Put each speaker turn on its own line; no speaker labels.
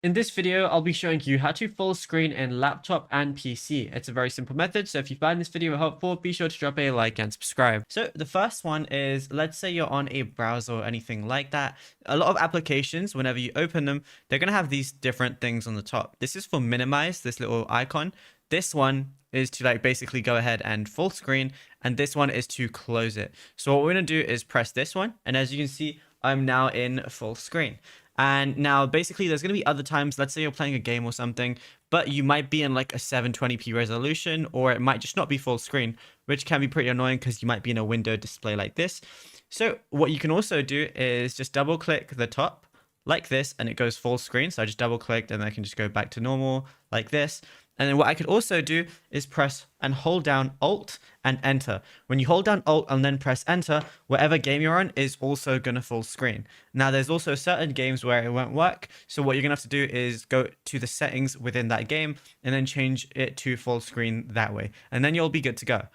In this video, I'll be showing you how to full screen in laptop and PC. It's a very simple method, so if you find this video helpful, be sure to drop a like and subscribe. So the first one is, let's say you're on a browser or anything like that. A lot of applications, whenever you open them, they're going to have these different things on the top. This is for minimize, this little icon. This one is to basically go ahead and full screen, and this one is to close it. So what we're going to do is press this one, and as you can see, I'm now in full screen. And now basically there's going to be other times, let's say you're playing a game or something, but you might be in like a 720p resolution, or it might just not be full screen, which can be pretty annoying because you might be in a window display like this. So what you can also do is just double click the top like this and it goes full screen. So I just double clicked and I can just go back to normal like this. And then what I could also do is press and hold down Alt and Enter. When you hold down Alt and then press Enter, whatever game you're on is also going to full screen. Now, there's also certain games where it won't work. So what you're going to have to do is go to the settings within that game and then change it to full screen that way. And then you'll be good to go.